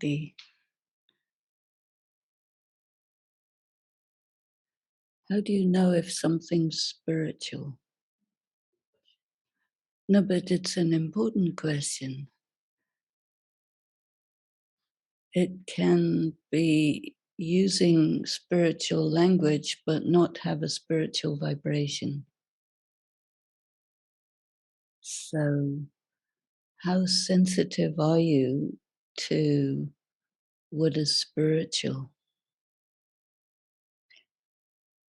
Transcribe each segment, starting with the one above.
Shanti. How do you know if something's spiritual? No, but it's an important question. It can be using spiritual language but not have a spiritual vibration. So, how sensitive are you to what is spiritual?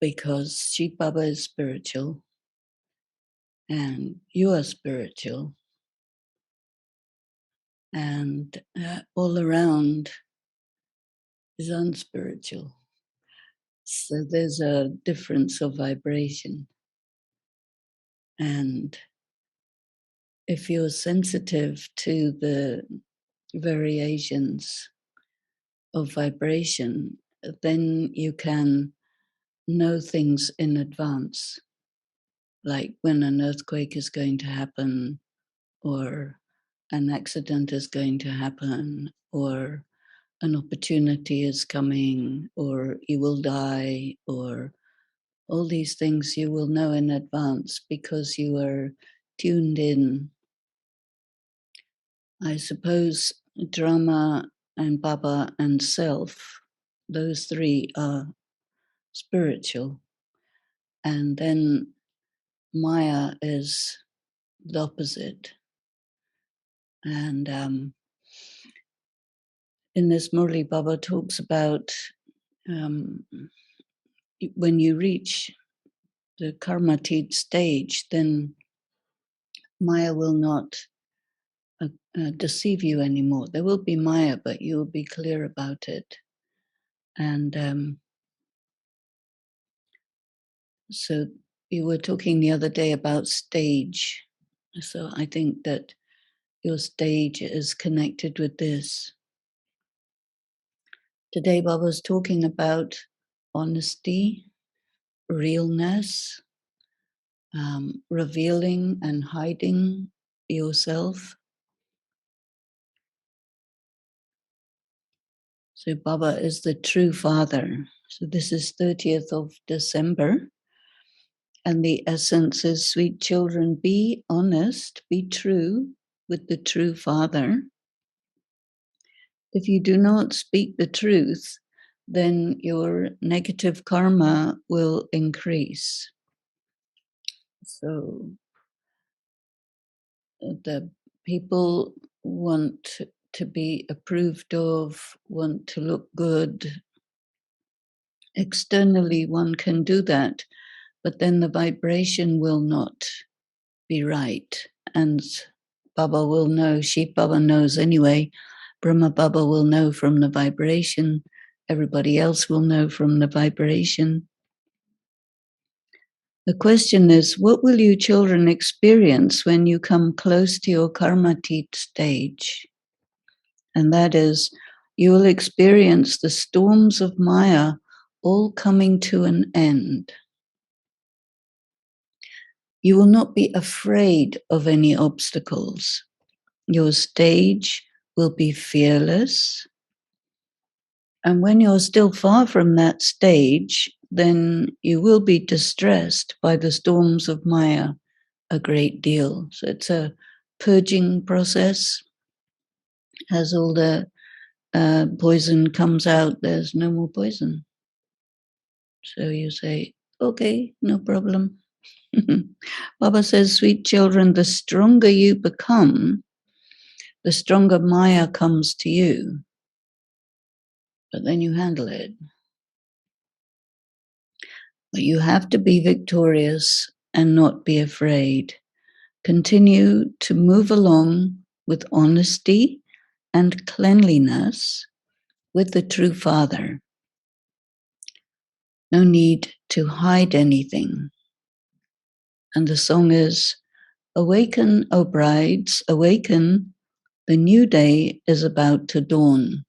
Because Shiv Baba is spiritual and you are spiritual, and all around is unspiritual. So there's a difference of vibration. And if you're sensitive to the variations of vibration, then you can know things in advance, like when an earthquake is going to happen, or an accident is going to happen, or an opportunity is coming, or you will die, or all these things you will know in advance because you are tuned in. I suppose drama and Baba and self, those three are spiritual. And then Maya is the opposite. And in this Murli, Baba talks about when you reach the karmatit stage, then Maya will not deceive you anymore. There will be Maya, but you will be clear about it. And so you were talking the other day about stage. So I think that your stage is connected with this. Today, Baba was talking about honesty, realness, revealing and hiding yourself. So Baba is the true father. So this is 30th of December. And the essence is, sweet children, be honest, be true with the true father. If you do not speak the truth, then your negative karma will increase. So the people want to be approved of, want to look good. Externally, one can do that, but then the vibration will not be right. And Baba will know, Shiv Baba knows anyway, Brahma Baba will know from the vibration, everybody else will know from the vibration. The question is, what will you children experience when you come close to your karmatit stage? And that is, you will experience the storms of Maya all coming to an end. You will not be afraid of any obstacles. Your stage will be fearless. And when you're still far from that stage, then you will be distressed by the storms of Maya a great deal. So it's a purging process. As all the poison comes out, there's no more poison. So you say, okay, no problem. Baba says, sweet children, the stronger you become, the stronger Maya comes to you. But then you handle it. But you have to be victorious and not be afraid. Continue to move along with honesty and cleanliness with the true Father. No need to hide anything. And the song is, awaken, O brides, awaken, the new day is about to dawn.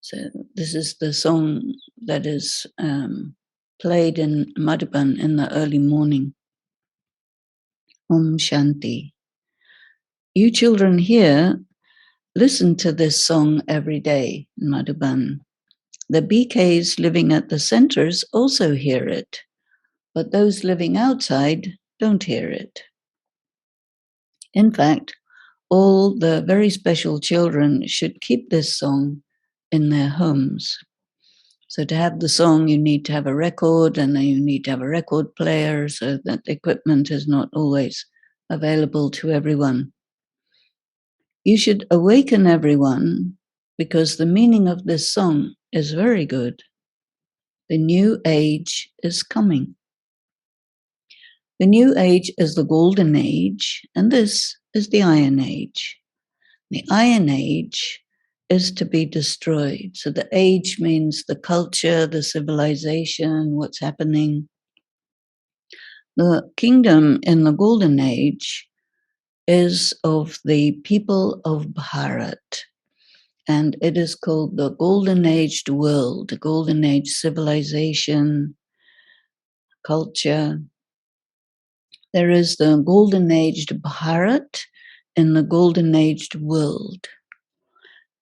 So this is the song that is played in Madhuban in the early morning. Om Shanti. You children here listen to this song every day in Madhuban. The BKs living at the centers also hear it, but those living outside don't hear it. In fact, all the very special children should keep this song in their homes. So to have the song, you need to have a record, and then you need to have a record player so that the equipment is not always available to everyone. You should awaken everyone because the meaning of this song is very good. The new age is coming. The new age is the golden age, and this is the iron age. The iron age is to be destroyed. So the age means the culture, the civilization, what's happening. The kingdom in the golden age is of the people of Bharat, and it is called the golden aged world, the golden age civilization, culture. There is the golden aged Bharat in the golden aged world.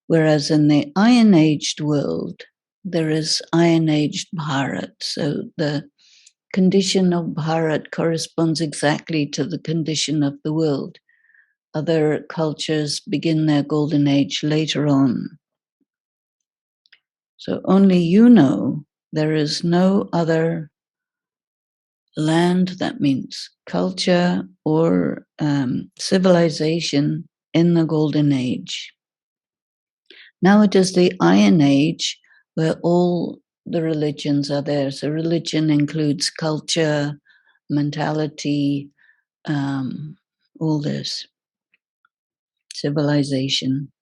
Whereas in the iron aged world, there is iron aged Bharat. So the condition of Bharat corresponds exactly to the condition of the world. Other cultures begin their golden age later on. So only you know there is no other land, that means culture or civilization in the golden age. Now it is the iron age where all the religions are there. So religion includes culture, mentality, all this, civilization.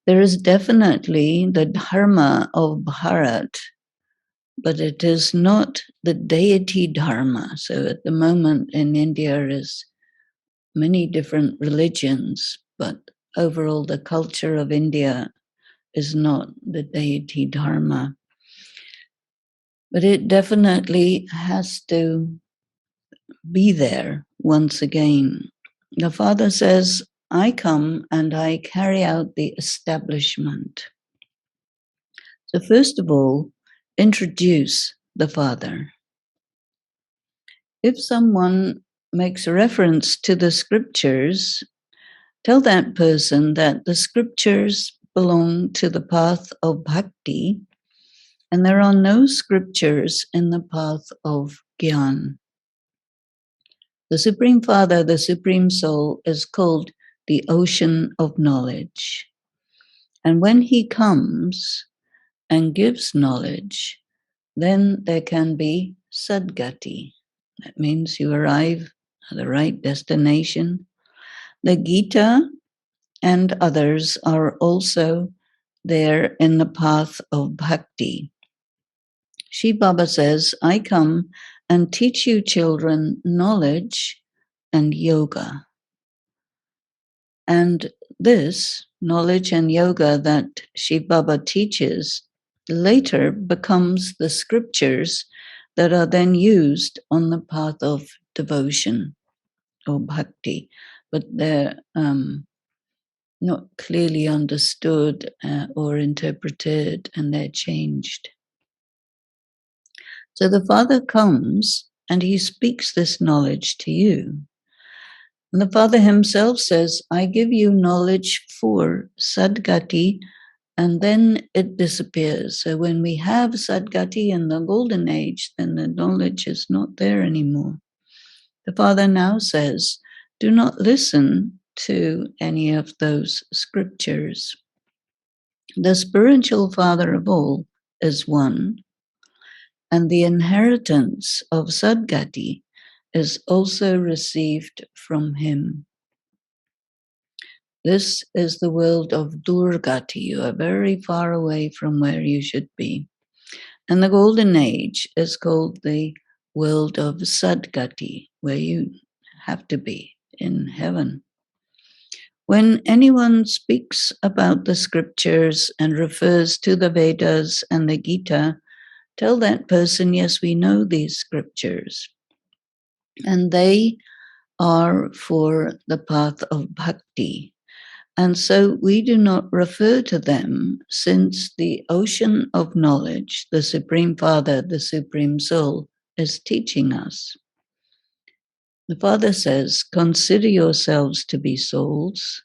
There is definitely the dharma of Bharat, but it is not the deity dharma. So at the moment in India is many different religions, but overall the culture of India is not the deity dharma. But it definitely has to be there once again. The Father says, I come and I carry out the establishment. So first of all, introduce the Father. If someone makes a reference to the scriptures, tell that person that the scriptures belong to the path of bhakti, and there are no scriptures in the path of Gyan. The Supreme Father, the Supreme Soul, is called the ocean of knowledge. And when he comes and gives knowledge, then there can be sadgati. That means you arrive at the right destination. The Gita and others are also there in the path of bhakti. Shiv Baba says, I come and teach you children knowledge and yoga. And this knowledge and yoga that Shiv Baba teaches later becomes the scriptures that are then used on the path of devotion or bhakti, but they're not clearly understood or interpreted, and they're changed. So the Father comes and he speaks this knowledge to you. And the Father himself says, I give you knowledge for Sadgati, and then it disappears. So when we have Sadgati in the golden age, then the knowledge is not there anymore. The Father now says, do not listen to any of those scriptures. The spiritual Father of all is one, and the inheritance of Sadgati is also received from him. This is the world of Durgati. You are very far away from where you should be. And the golden age is called the world of Sadgati, where you have to be in heaven. When anyone speaks about the scriptures and refers to the Vedas and the Gita, tell that person, yes, we know these scriptures. And they are for the path of bhakti. And so we do not refer to them, since the ocean of knowledge, the Supreme Father, the Supreme Soul, is teaching us. The Father says, consider yourselves to be souls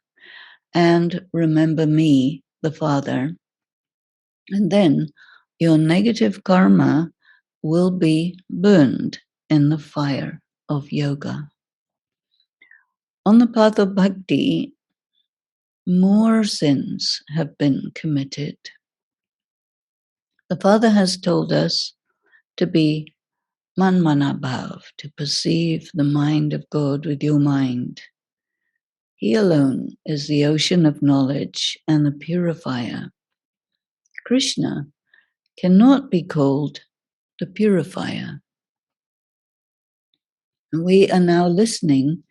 and remember me, the Father. And then your negative karma will be burned in the fire of yoga. On the path of bhakti, more sins have been committed. The Father has told us to be manmanabhav, to perceive the mind of God with your mind. He alone is the ocean of knowledge and the purifier. Krishna cannot be called the purifier. And we are now listening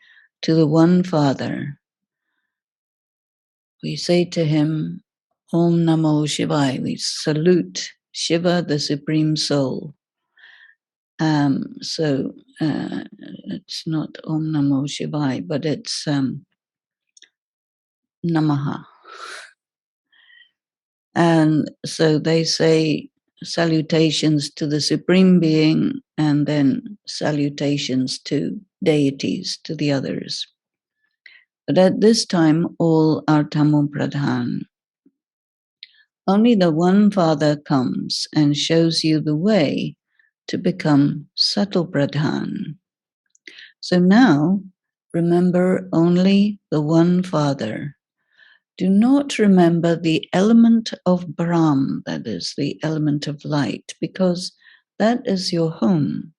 to the one Father. We say to him, Om Namo Shivaya. We salute Shiva, the Supreme Soul. So it's not Om Namo Shivaya, but it's Namaha. And so they say salutations to the Supreme Being and then salutations to deities, to the others. But at this time, all are Tamo Pradhan. Only the one Father comes and shows you the way to become Sato Pradhan. So now, remember only the one Father. Do not remember the element of Brahma, that is the element of light, because that is your home.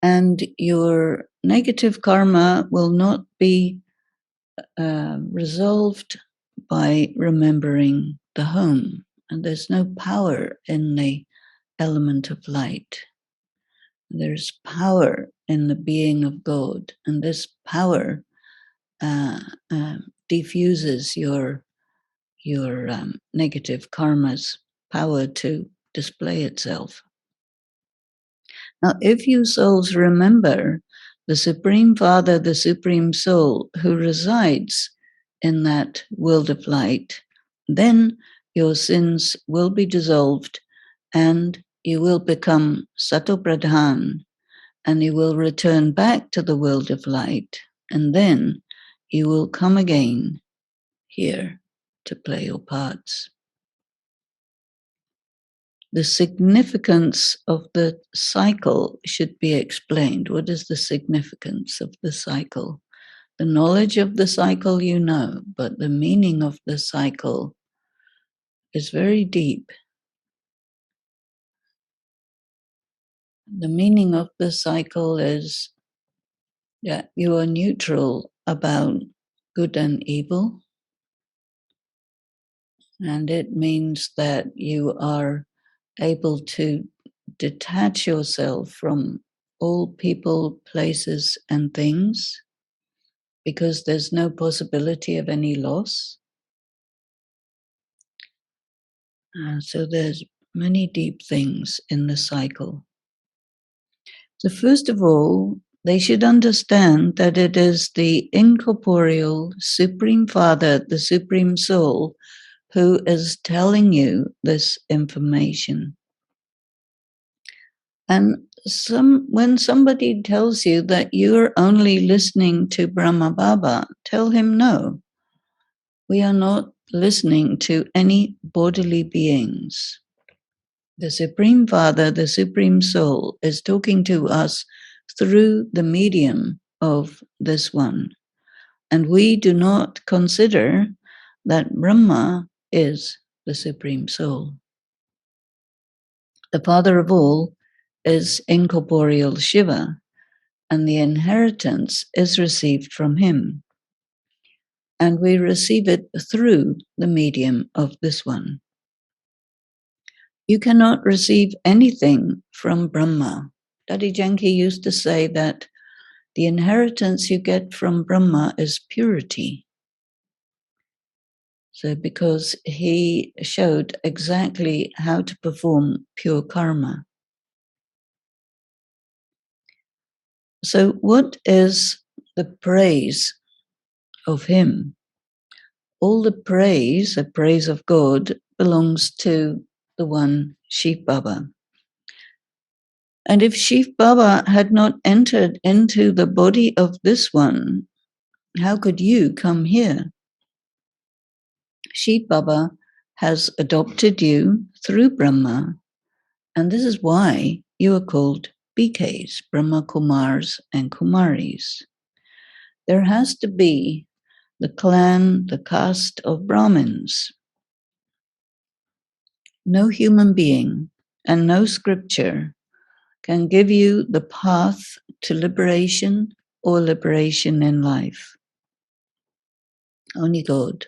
And your negative karma will not be resolved by remembering the home. And there's no power in the element of light. There's power in the being of God, and this power diffuses your negative karma's power to display itself. Now, if you souls remember the Supreme Father, the Supreme Soul, who resides in that world of light, then your sins will be dissolved and you will become Sato Pradhan, and you will return back to the world of light, and then you will come again here to play your parts. The significance of the cycle should be explained. What is the significance of the cycle? The knowledge of the cycle you know, but the meaning of the cycle is very deep. The meaning of the cycle is that you are neutral about good and evil, and it means that you are able to detach yourself from all people, places, and things, because there's no possibility of any loss. So there's many deep things in the cycle. So first of all, they should understand that it is the incorporeal Supreme Father, the Supreme Soul, who is telling you this information. And when somebody tells you that you're only listening to Brahma Baba, tell him no. We are not listening to any bodily beings. The Supreme Father, the Supreme Soul, is talking to us through the medium of this one. And we do not consider that Brahma is the Supreme Soul. The Father of all is incorporeal Shiva, and the inheritance is received from him. And we receive it through the medium of this one. You cannot receive anything from Brahma. Daddy Janki used to say that the inheritance you get from Brahma is purity. So because he showed exactly how to perform pure karma. So what is the praise of him. All the praise of God, belongs to the one Shiv Baba. And if Shiv Baba had not entered into the body of this one, how could you come here? Shiv Baba has adopted you through Brahma, and this is why you are called BKs, Brahma Kumars and Kumaris. There has to be the clan, the caste of Brahmins. No human being and no scripture can give you the path to liberation or liberation in life. Only God.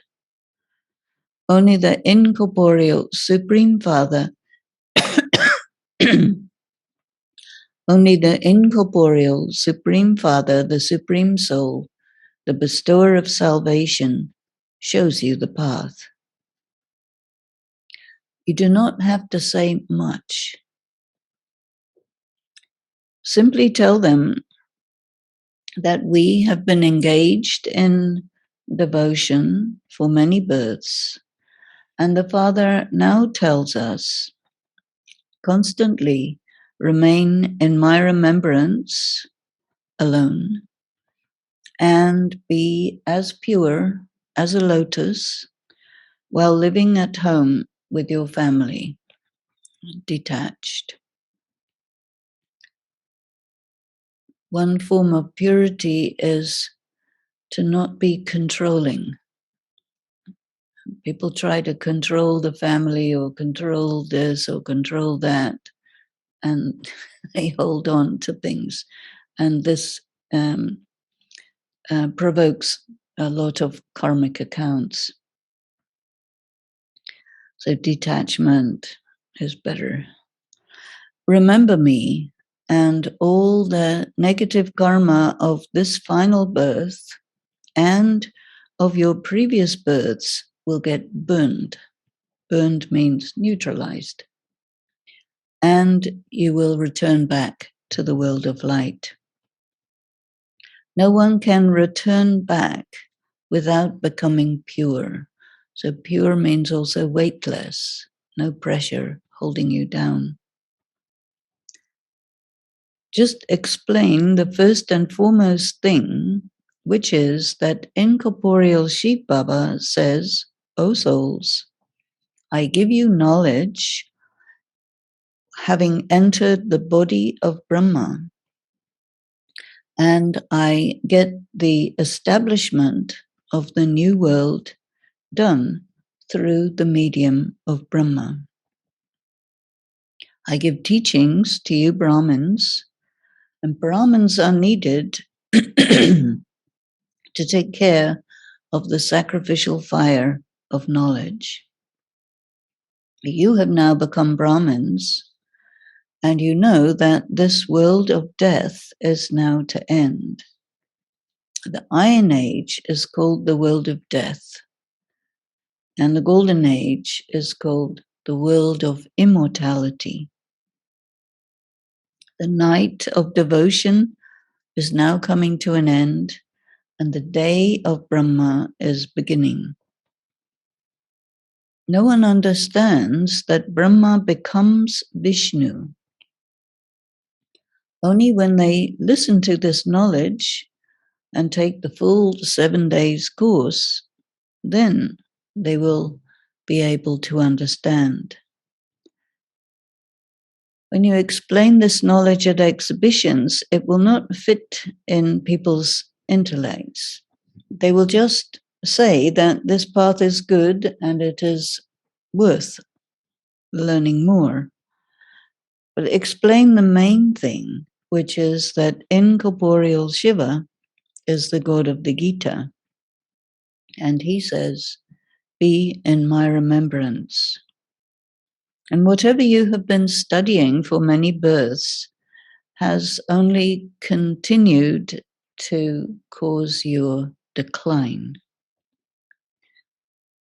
Only the incorporeal Supreme Father, only the incorporeal Supreme Father, the Supreme Soul, the bestower of salvation, shows you the path. You do not have to say much. Simply tell them that we have been engaged in devotion for many births, and the Father now tells us constantly remain in my remembrance alone and be as pure as a lotus while living at home with your family, detached. One form of purity is to not be controlling. People try to control the family or control this or control that, and they hold on to things. And this provokes a lot of karmic accounts. So detachment is better. Remember me, and all the negative karma of this final birth and of your previous births will get burned. Burned means neutralized. And you will return back to the world of light. No one can return back without becoming pure. So pure means also weightless, no pressure holding you down. Just explain the first and foremost thing, which is that incorporeal Shiv Baba says, O souls, I give you knowledge having entered the body of Brahma, and I get the establishment of the new world done through the medium of Brahma. I give teachings to you Brahmins, and Brahmins are needed to take care of the sacrificial fire of knowledge. You have now become Brahmins, and you know that this world of death is now to end. The Iron Age is called the world of death, and the Golden Age is called the world of immortality. The night of devotion is now coming to an end, and the day of Brahma is beginning. No one understands that Brahma becomes Vishnu. Only when they listen to this knowledge and take the full 7 days course, then they will be able to understand. When you explain this knowledge at exhibitions, it will not fit in people's intellects. They will just say that this path is good and it is worth learning more. But explain the main thing, which is that incorporeal Shiva is the God of the Gita. And he says, be in my remembrance. And whatever you have been studying for many births has only continued to cause your decline.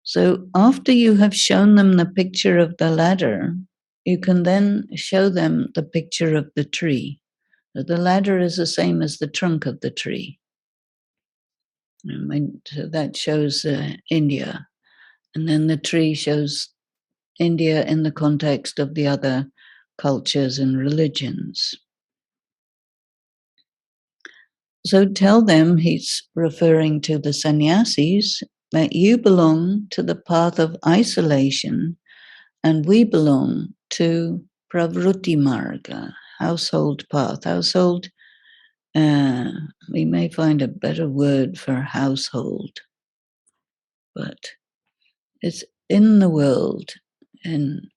So after you have shown them the picture of the ladder, you can then show them the picture of the tree. The ladder is the same as the trunk of the tree. So that shows India. And then the tree shows India in the context of the other cultures and religions. So tell them, he's referring to the sannyasis, that you belong to the path of isolation and we belong to pravruti marga, household path. Household, we may find a better word for household, but it's in the world, in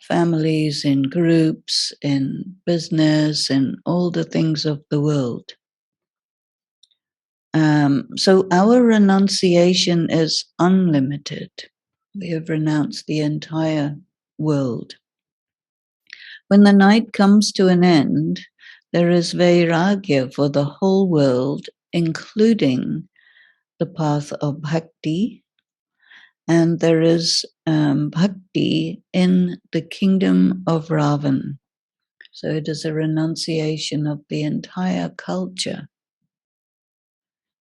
families, in groups, in business, in all the things of the world. So our renunciation is unlimited. We have renounced the entire world. When the night comes to an end, there is vairagya for the whole world, including the path of bhakti, and there is bhakti in the kingdom of Ravan. So it is a renunciation of the entire culture.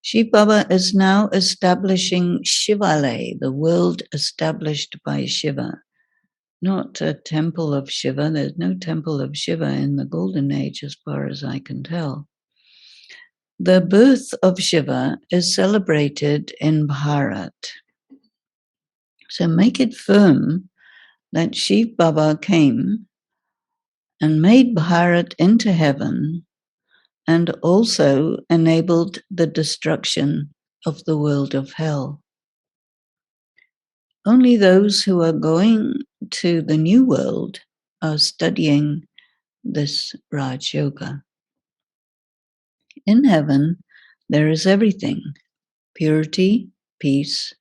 Shiv Baba is now establishing Shivalay, the world established by Shiva. Not a temple of Shiva. There's no temple of Shiva in the Golden Age, as far as I can tell. The birth of Shiva is celebrated in Bharat. So make it firm that Shiv Baba came and made Bharat into heaven and also enabled the destruction of the world of hell. Only those who are going to the new world are studying this Raj Yoga. In heaven, there is everything: purity, peace,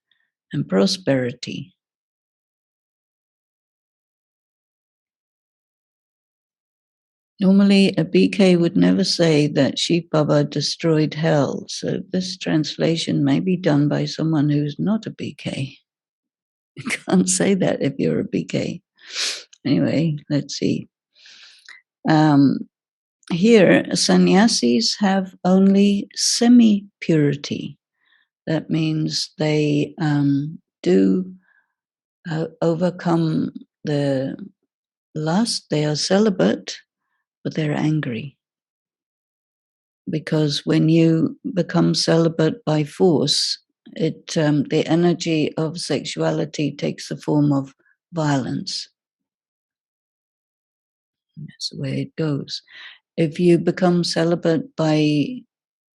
and prosperity. Normally, a BK would never say that Shiv Baba destroyed hell, so this translation may be done by someone who's not a BK. You can't say that if you're a BK. Anyway, let's see. Here, sannyasis have only semi-purity. That means they do overcome the lust. They are celibate, but they're angry. Because when you become celibate by force, the energy of sexuality takes the form of violence. That's the way it goes. If you become celibate by a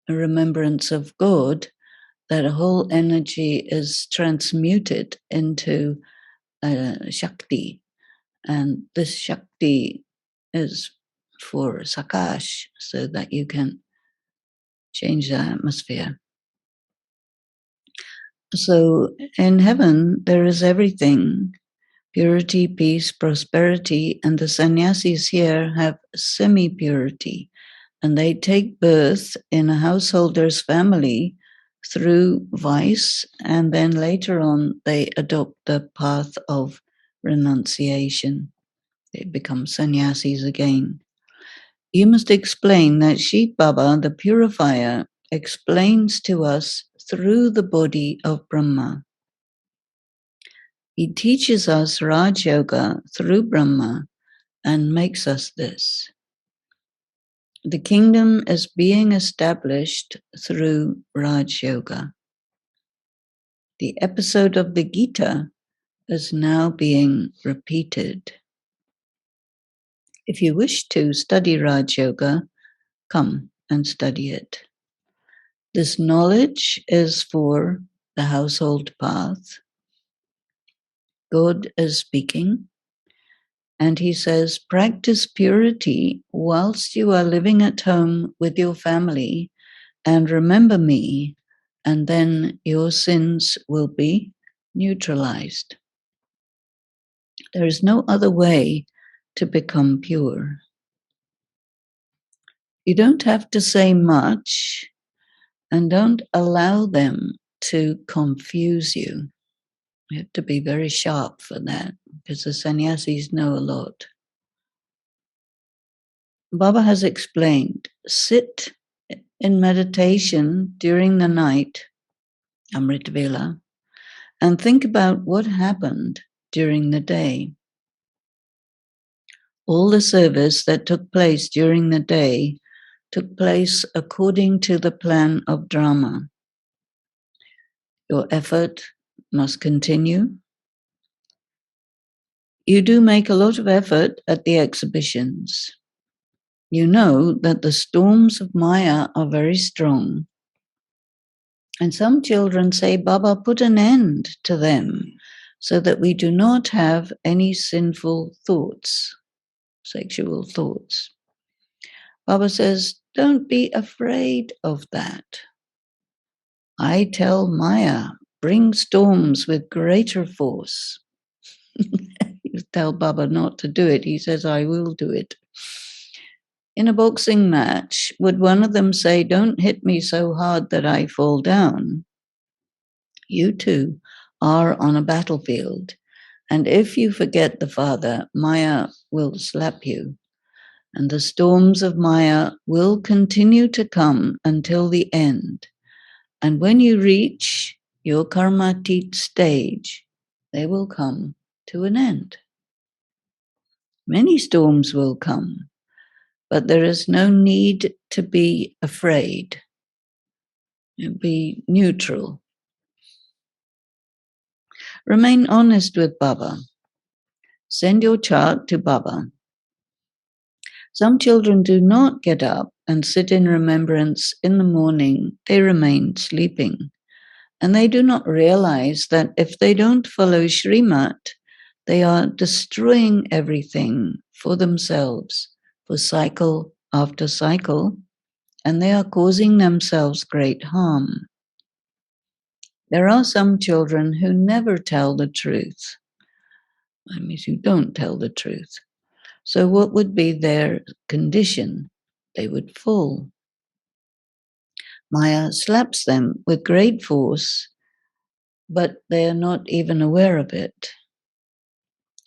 remembrance of God, that whole energy is transmuted into Shakti. And this Shakti is for Sakash, so that you can change the atmosphere. So in heaven, there is everything: purity, peace, prosperity, and the sannyasis here have semi-purity, and they take birth in a householder's family through vice, and then later on they adopt the path of renunciation. They become sannyasis again. You must explain that Shiv Baba, the purifier, explains to us through the body of Brahma. He teaches us Raj Yoga through Brahma and makes us this. The kingdom is being established through Raj Yoga. The episode of the Gita is now being repeated. If you wish to study Raj Yoga, come and study it. This knowledge is for the household path. God is speaking, and he says, practice purity whilst you are living at home with your family, and remember me, and then your sins will be neutralized. There is no other way to become pure. You don't have to say much, and don't allow them to confuse you. You have to be very sharp for that, because the sannyasis know a lot. Baba has explained, sit in meditation during the night Amritvela, and think about what happened during the day. All the service that took place during the day took place according to the plan of Brahma. Your effort must continue. You do make a lot of effort at the exhibitions. You know that the storms of Maya are very strong. And some children say, Baba, put an end to them so that we do not have any sinful thoughts, sexual thoughts. Baba says, don't be afraid of that. I tell Maya, bring storms with greater force. You tell Baba not to do it. He says, I will do it. In a boxing match, would one of them say, don't hit me so hard that I fall down? You two are on a battlefield, and if you forget the Father, Maya will slap you, and the storms of Maya will continue to come until the end. And when you reach your karmatit stage, they will come to an end. Many storms will come, but there is no need to be afraid. Be neutral. Remain honest with Baba. Send your chart to Baba. Some children do not get up and sit in remembrance in the morning. They remain sleeping. And they do not realize that if they don't follow Srimat, they are destroying everything for themselves, for cycle after cycle, and they are causing themselves great harm. There are some children who never tell the truth. That means who don't tell the truth. So what would be their condition? They would fall. Maya slaps them with great force, but they are not even aware of it.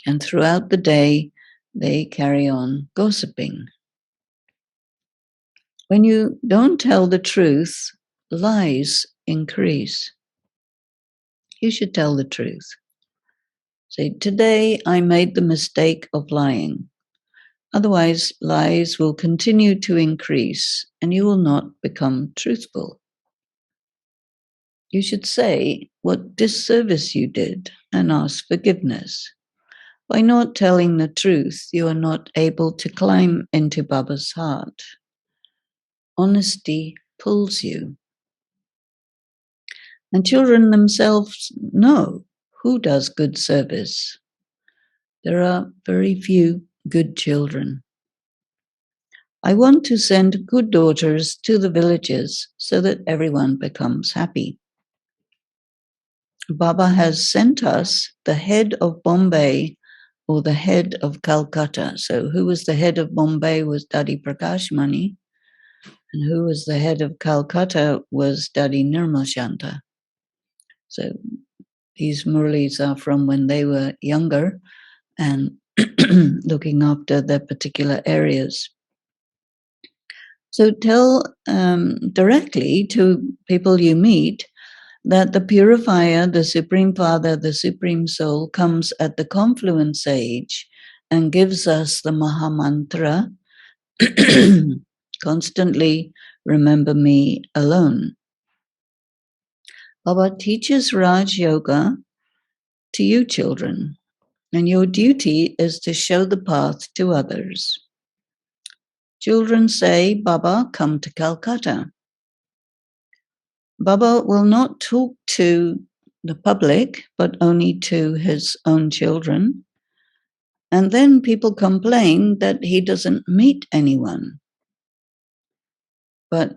And throughout the day, they carry on gossiping. When you don't tell the truth, lies increase. You should tell the truth. Say, today I made the mistake of lying. Otherwise, lies will continue to increase and you will not become truthful. You should say what disservice you did and ask forgiveness. By not telling the truth, you are not able to climb into Baba's heart. Honesty pulls you. And children themselves know who does good service. There are very few good children. I want to send good daughters to the villages so that everyone becomes happy. Baba has sent us the head of Bombay or the head of Calcutta. So who was the head of Bombay was Dadi Prakash Mani, and who was the head of Calcutta was Dadi Nirmal Shanta. So these Murlis are from when they were younger and looking after their particular areas. So tell directly to people you meet that the purifier, the Supreme Father, the Supreme Soul, comes at the confluence age and gives us the Maha Mantra, constantly remember me alone. Baba teaches Raj Yoga to you children, and your duty is to show the path to others. Children say, Baba, come to Calcutta. Baba will not talk to the public, but only to his own children. And then people complain that he doesn't meet anyone. But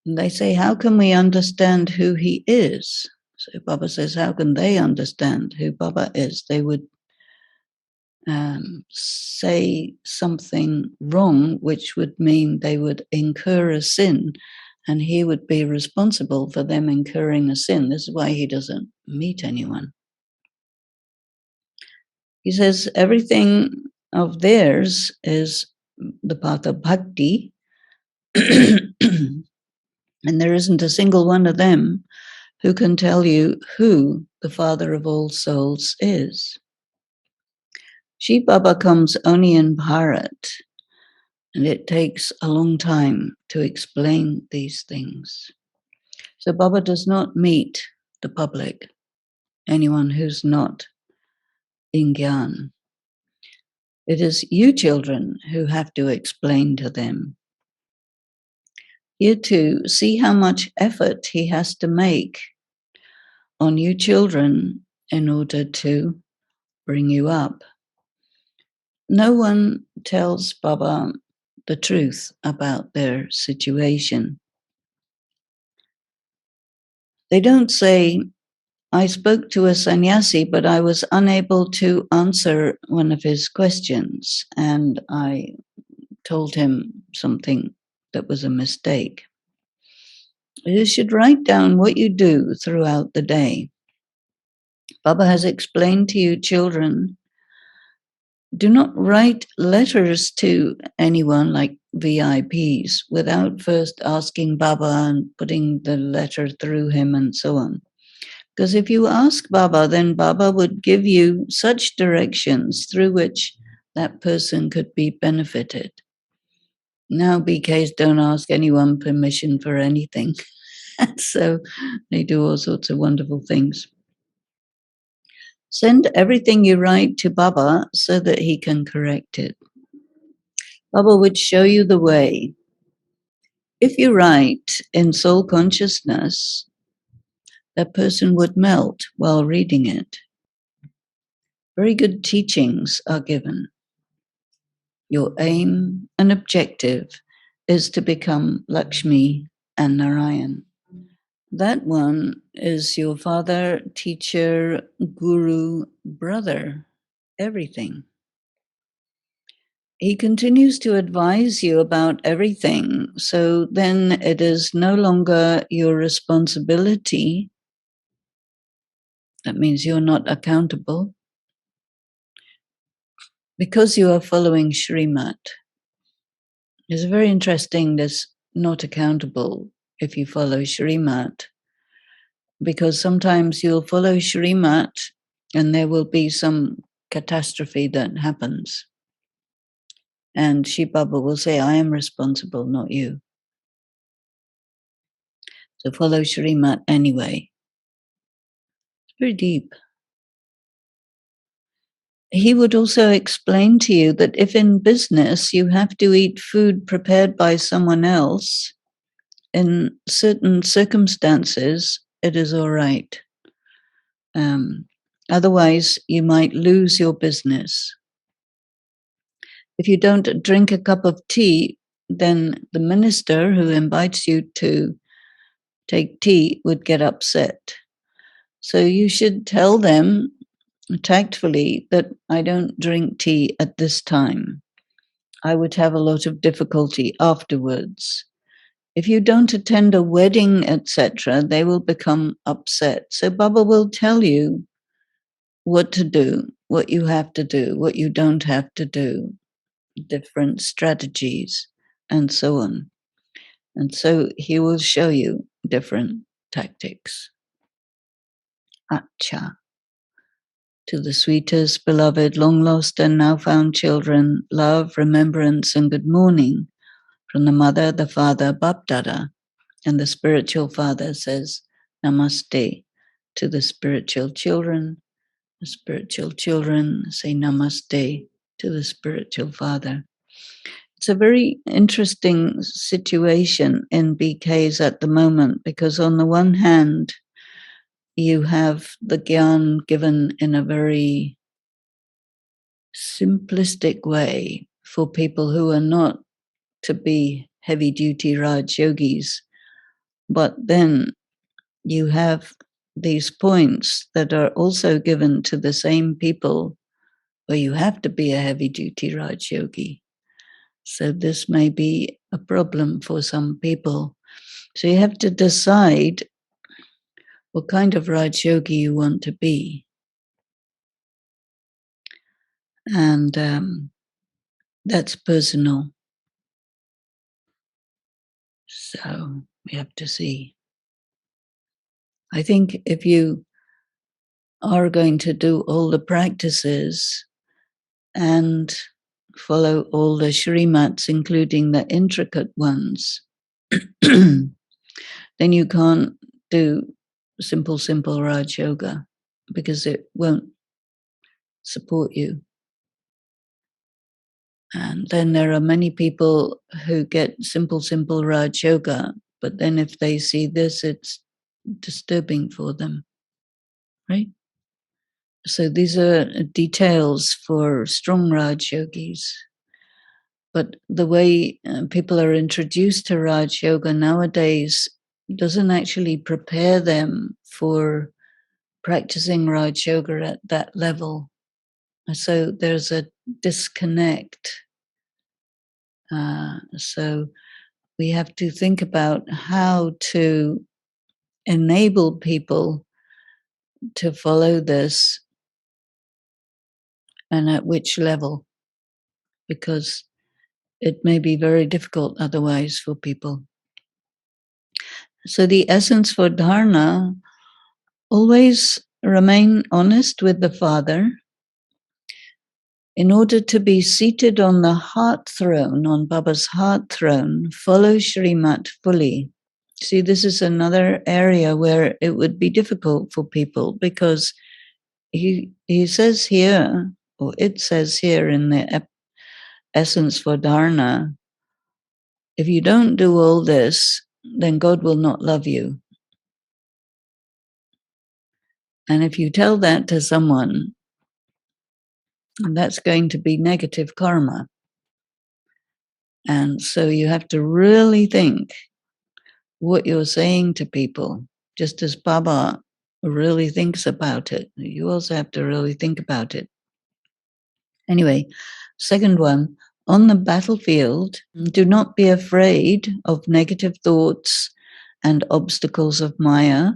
they say, how can we understand who he is? So Baba says, how can they understand who Baba is? They would say something wrong, which would mean they would incur a sin, and he would be responsible for them incurring a sin. This is why he doesn't meet anyone. He says everything of theirs is the path of bhakti, and there isn't a single one of them who can tell you who the Father of all souls is. Shiv Baba comes only in Bharat, and it takes a long time to explain these things. So Baba does not meet the public, anyone who's not in Gyan. It is you children who have to explain to them. You too see how much effort he has to make on you children in order to bring you up. No one tells Baba the truth about their situation. They don't say, I spoke to a sannyasi, but I was unable to answer one of his questions, and I told him something that was a mistake. You should write down what you do throughout the day. Baba has explained to you children, do not write letters to anyone like VIPs without first asking Baba and putting the letter through him and so on. Because if you ask Baba, then Baba would give you such directions through which that person could be benefited. Now BKs don't ask anyone permission for anything. So they do all sorts of wonderful things. Send everything you write to Baba so that he can correct it. Baba would show you the way. If you write in soul consciousness, that person would melt while reading it. Very good teachings are given. Your aim and objective is to become Lakshmi and Narayan. That one is your father, teacher, guru, brother, everything. He continues to advise you about everything, so then it is no longer your responsibility. That means you're not accountable because you are following Srimat. It's very interesting, this not accountable if you follow Srimat, because sometimes you'll follow Srimat and there will be some catastrophe that happens. And Shiv Baba will say, I am responsible, not you. So follow Srimat anyway. It's very deep. He would also explain to you that if in business you have to eat food prepared by someone else, in certain circumstances, it is all right. Otherwise, you might lose your business. If you don't drink a cup of tea, then the minister who invites you to take tea would get upset. So you should tell them tactfully that I don't drink tea at this time. I would have a lot of difficulty afterwards. If you don't attend a wedding, etc., they will become upset. So Baba will tell you what to do, what you have to do, what you don't have to do, different strategies, and so on. And so he will show you different tactics. Acha. To the sweetest, beloved, long lost and now found children, love, remembrance, and good morning from the mother, the father, Bap Dada, and the spiritual father says, Namaste. To the spiritual children say Namaste to the spiritual father. It's a very interesting situation in BKs at the moment, because on the one hand, you have the Gyan given in a very simplistic way for people who are not to be heavy-duty Raj yogis. But then you have these points that are also given to the same people where you have to be a heavy-duty Raj yogi. So this may be a problem for some people. So you have to decide what kind of Raj yogi you want to be. And that's personal. So we have to see. I think if you are going to do all the practices and follow all the Shrimats, including the intricate ones, then you can't do simple Raj Yoga because it won't support you. And then there are many people who get simple Raj Yoga, but then if they see this, it's disturbing for them, right? So these are details for strong Raj Yogis. But the way people are introduced to Raj Yoga nowadays doesn't actually prepare them for practicing Raj Yoga at that level. So there's a disconnect. So we have to think about how to enable people to follow this and at which level, because it may be very difficult otherwise for people. So the essence for dharana, always remain honest with the Father. In order to be seated on the heart throne, on Baba's heart throne, follow Shrimat fully. See, this is another area where it would be difficult for people, because he says here, or it says here in the essence for dharana, if you don't do all this, then God will not love you. And if you tell that to someone, that's going to be negative karma. And so you have to really think what you're saying to people, just as Baba really thinks about it. You also have to really think about it. Anyway, second one, on the battlefield, do not be afraid of negative thoughts and obstacles of Maya.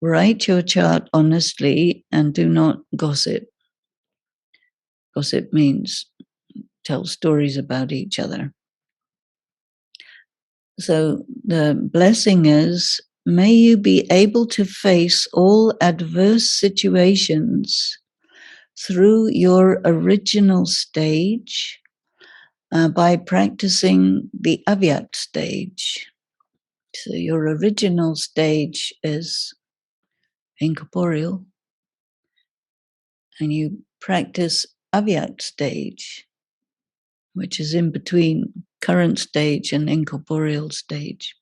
Write your chart honestly and do not gossip. Gossip means tell stories about each other. So the blessing is, may you be able to face all adverse situations through your original stage by practicing the Avyakt stage. So your original stage is incorporeal, and you practice Avyakt stage, which is in between current stage and incorporeal stage.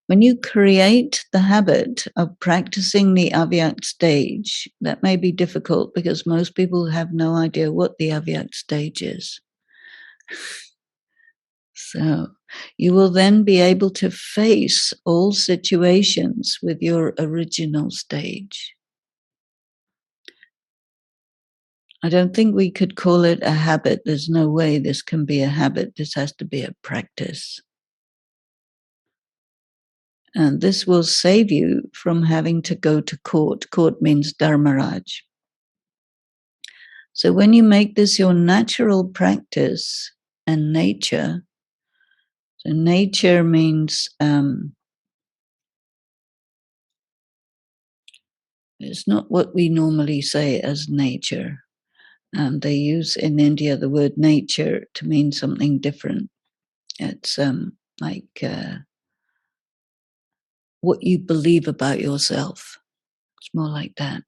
When you create the habit of practicing the Avyakt stage, that may be difficult because most people have no idea what the Avyakt stage is. So you will then be able to face all situations with your original stage. I don't think we could call it a habit. There's no way this can be a habit. This has to be a practice. And this will save you from having to go to court. Court means Dharmaraj. So when you make this your natural practice and nature, so nature means it's not what we normally say as nature. They use in India the word nature to mean something different. It's like what you believe about yourself. It's more like that.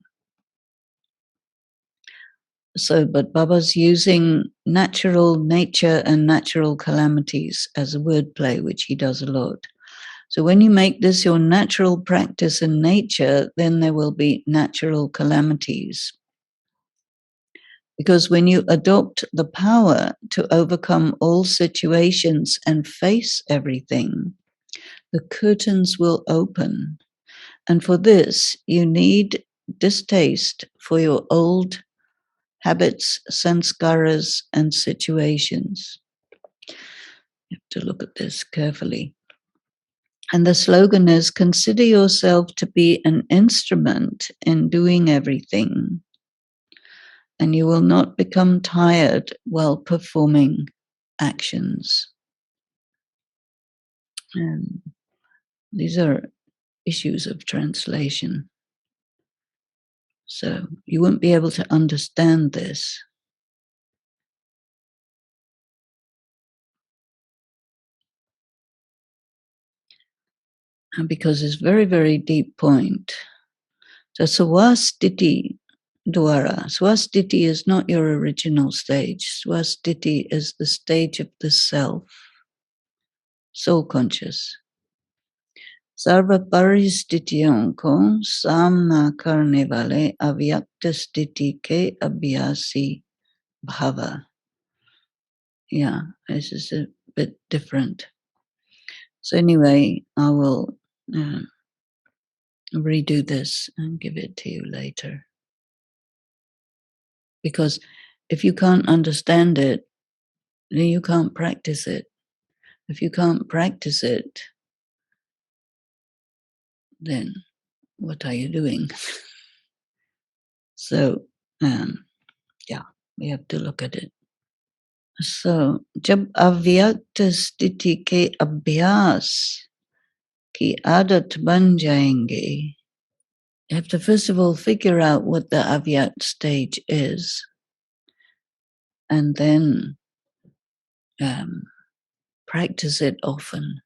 So, but Baba's using natural nature and natural calamities as a wordplay, which he does a lot. So when you make this your natural practice in nature, then there will be natural calamities. Because when you adopt the power to overcome all situations and face everything, the curtains will open. And for this, you need distaste for your old habits, sanskaras, and situations. You have to look at this carefully. And the slogan is, consider yourself to be an instrument in doing everything, and you will not become tired while performing actions. And these are issues of translation. So you won't be able to understand this. And because it's very, very deep point. So swastiti dwara. Swastiti is not your original stage. Swastiti is the stage of the self, soul conscious. Sarva paristitiyon ko samna karne wale avyakta stiti ke abhyasi bhava. Yeah, this is a bit different. So anyway, I will redo this and give it to you later. Because if you can't understand it, then you can't practice it. If you can't practice it, then what are you doing? So, yeah, we have to look at it. So, jab avyakt sthiti ke abhyas ki adat ban jayenge, you have to first of all figure out what the avyakt stage is, and then practice it often.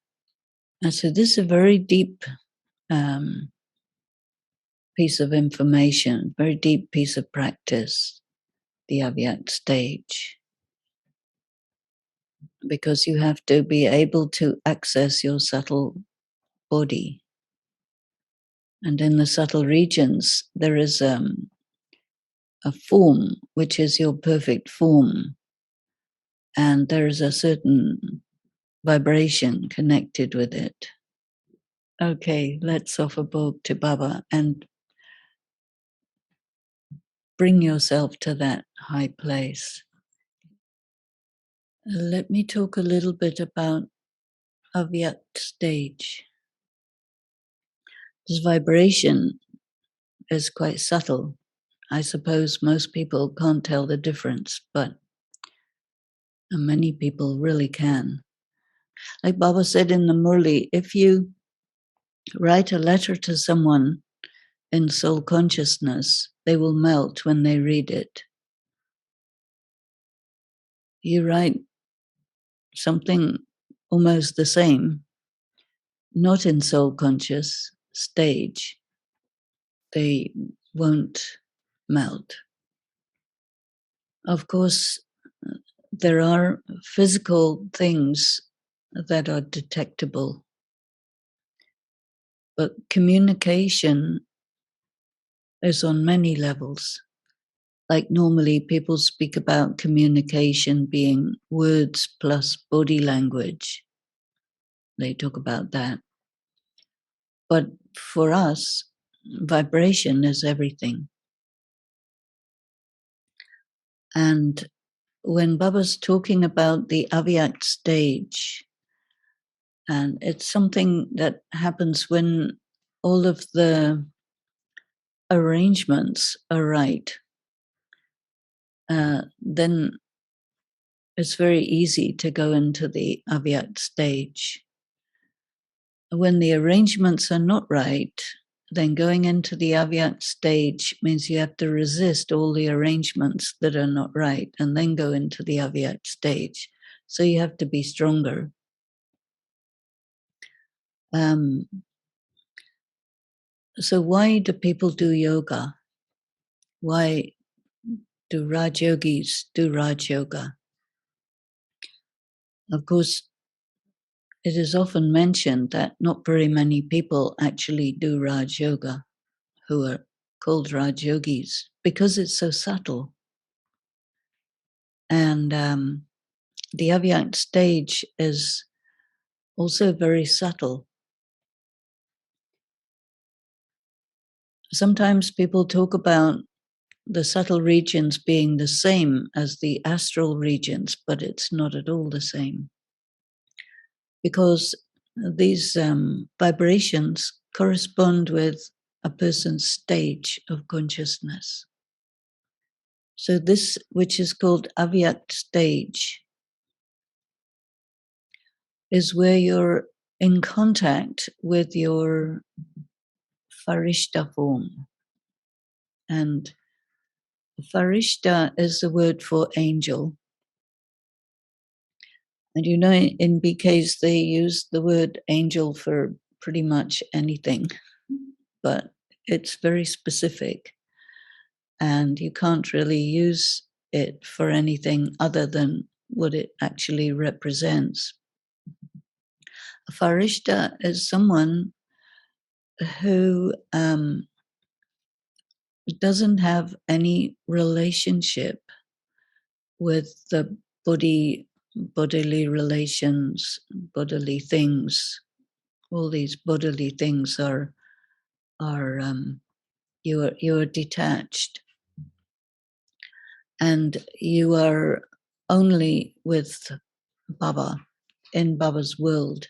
And so this is a very deep piece of information, very deep piece of practice, the Avyakt stage, because you have to be able to access your subtle body. And in the subtle regions, there is a form, which is your perfect form. And there is a certain vibration connected with it. Okay, let's offer Bhog to Baba and bring yourself to that high place. Let me talk a little bit about Avyakt stage. This vibration is quite subtle. I suppose most people can't tell the difference, but many people really can. Like Baba said in the Murli, if you write a letter to someone in soul consciousness, they will melt when they read it. You write something almost the same, not in soul conscious stage, they won't melt. Of course, there are physical things that are detectable, but communication is on many levels. Like normally people speak about communication being words plus body language. They talk about that. But for us, vibration is everything. And when Baba's talking about the Avyakt stage, and it's something that happens when all of the arrangements are right, then it's very easy to go into the Avyakt stage. When the arrangements are not right, then going into the Avyakt stage means you have to resist all the arrangements that are not right and then go into the Avyakt stage. So you have to be stronger. So why do people do yoga? Why do Raj Yogis do Raj Yoga? Of course, it is often mentioned that not very many people actually do Raj Yoga who are called Raj Yogis because it's so subtle. And the Avyakt stage is also very subtle. Sometimes people talk about the subtle regions being the same as the astral regions, but it's not at all the same. Because these vibrations correspond with a person's stage of consciousness. So this, which is called Avyakt stage, is where you're in contact with your Farishta form. And Farishta is the word for angel. And you know, in BKs, they use the word angel for pretty much anything, but it's very specific. And you can't really use it for anything other than what it actually represents. A farishta is someone who doesn't have any relationship with the bodily relations, bodily things. All these bodily things are you are detached, and you are only with Baba, in Baba's world.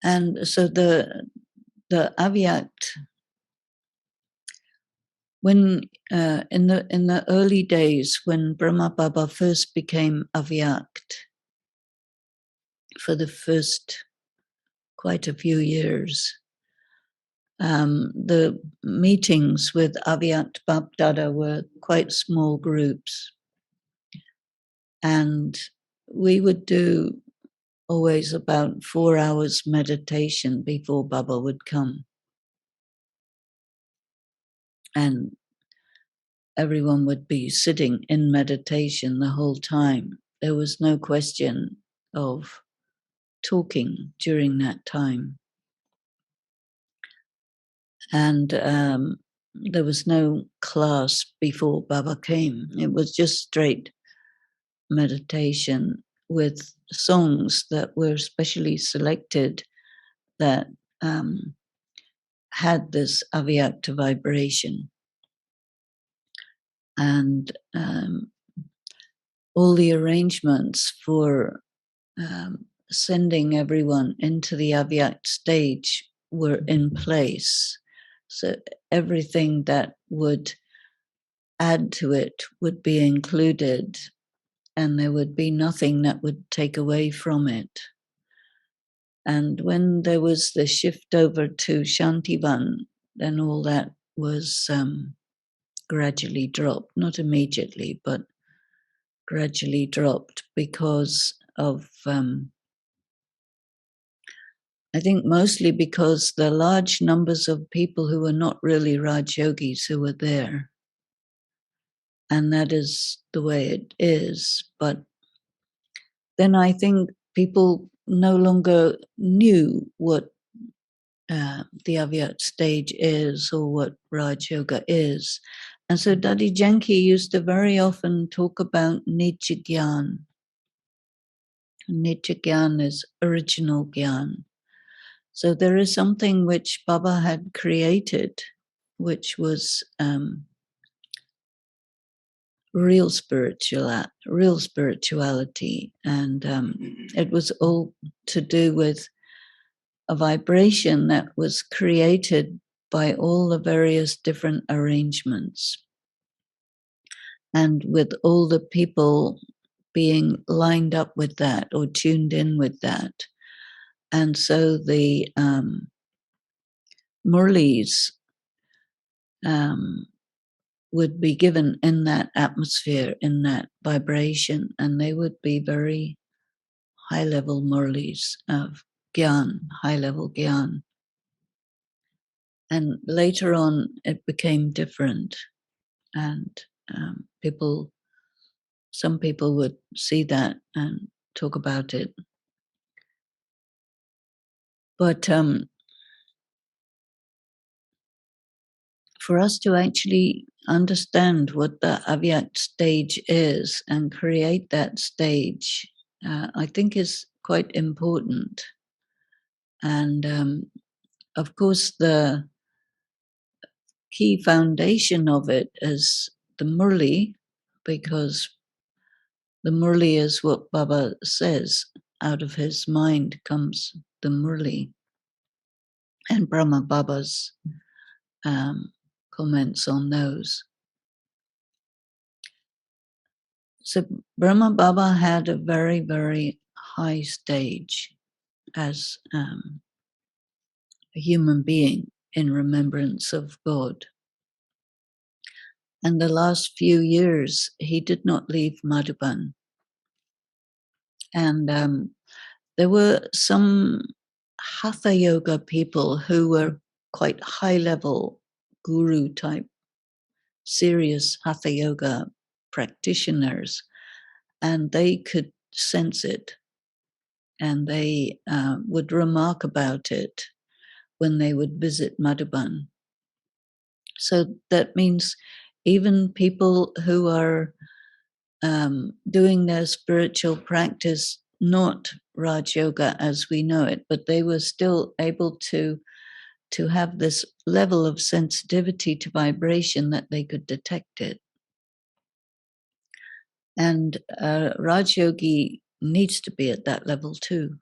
And so the Avyakt, when in the early days when Brahma Baba first became Avyakt, for the first quite a few years, the meetings with Avyakt Bapdada were quite small groups, and we would do always about 4 hours meditation before Baba would come. And everyone would be sitting in meditation the whole time. There was no question of talking during that time. And there was no class before Baba came. It was just straight meditation with songs that were specially selected that had this Avyakta vibration. And all the arrangements for sending everyone into the Avyakt stage were in place. So everything that would add to it would be included, and there would be nothing that would take away from it. And when there was the shift over to Shantivan, then all that was gradually dropped, not immediately, but gradually dropped because of, I think mostly because the large numbers of people who were not really Raj Yogis who were there. And that is the way it is. But then I think people no longer knew what the Avyakt stage is or what Raj Yoga is. And so Dadi Janki used to very often talk about Nitya Gyan. Nitya Gyan is original Gyan. So there is something which Baba had created, which was real spirituality, and it was all to do with a vibration that was created by all the various different arrangements, and with all the people being lined up with that or tuned in with that. And so the Murlis would be given in that atmosphere, in that vibration, and they would be very high-level Murlis of Gyan, high-level Gyan. And later on, it became different, and some people would see that and talk about it. But for us to actually understand what the Avyakt stage is and create that stage, I think is quite important. And of course, the key foundation of it is the Murli, because the Murli is what Baba says. Out of his mind comes the Murli. And Brahma Baba's comments on those. So Brahma Baba had a very, very high stage as a human being. in remembrance of God. And the last few years, he did not leave Madhuban. And there were some Hatha Yoga people who were quite high level guru type, serious Hatha Yoga practitioners, and they could sense it. And they would remark about it when they would visit Madhuban. So that means even people who are doing their spiritual practice, not Raj Yoga as we know it, but they were still able to have this level of sensitivity to vibration that they could detect it. And Raj Yogi needs to be at that level too.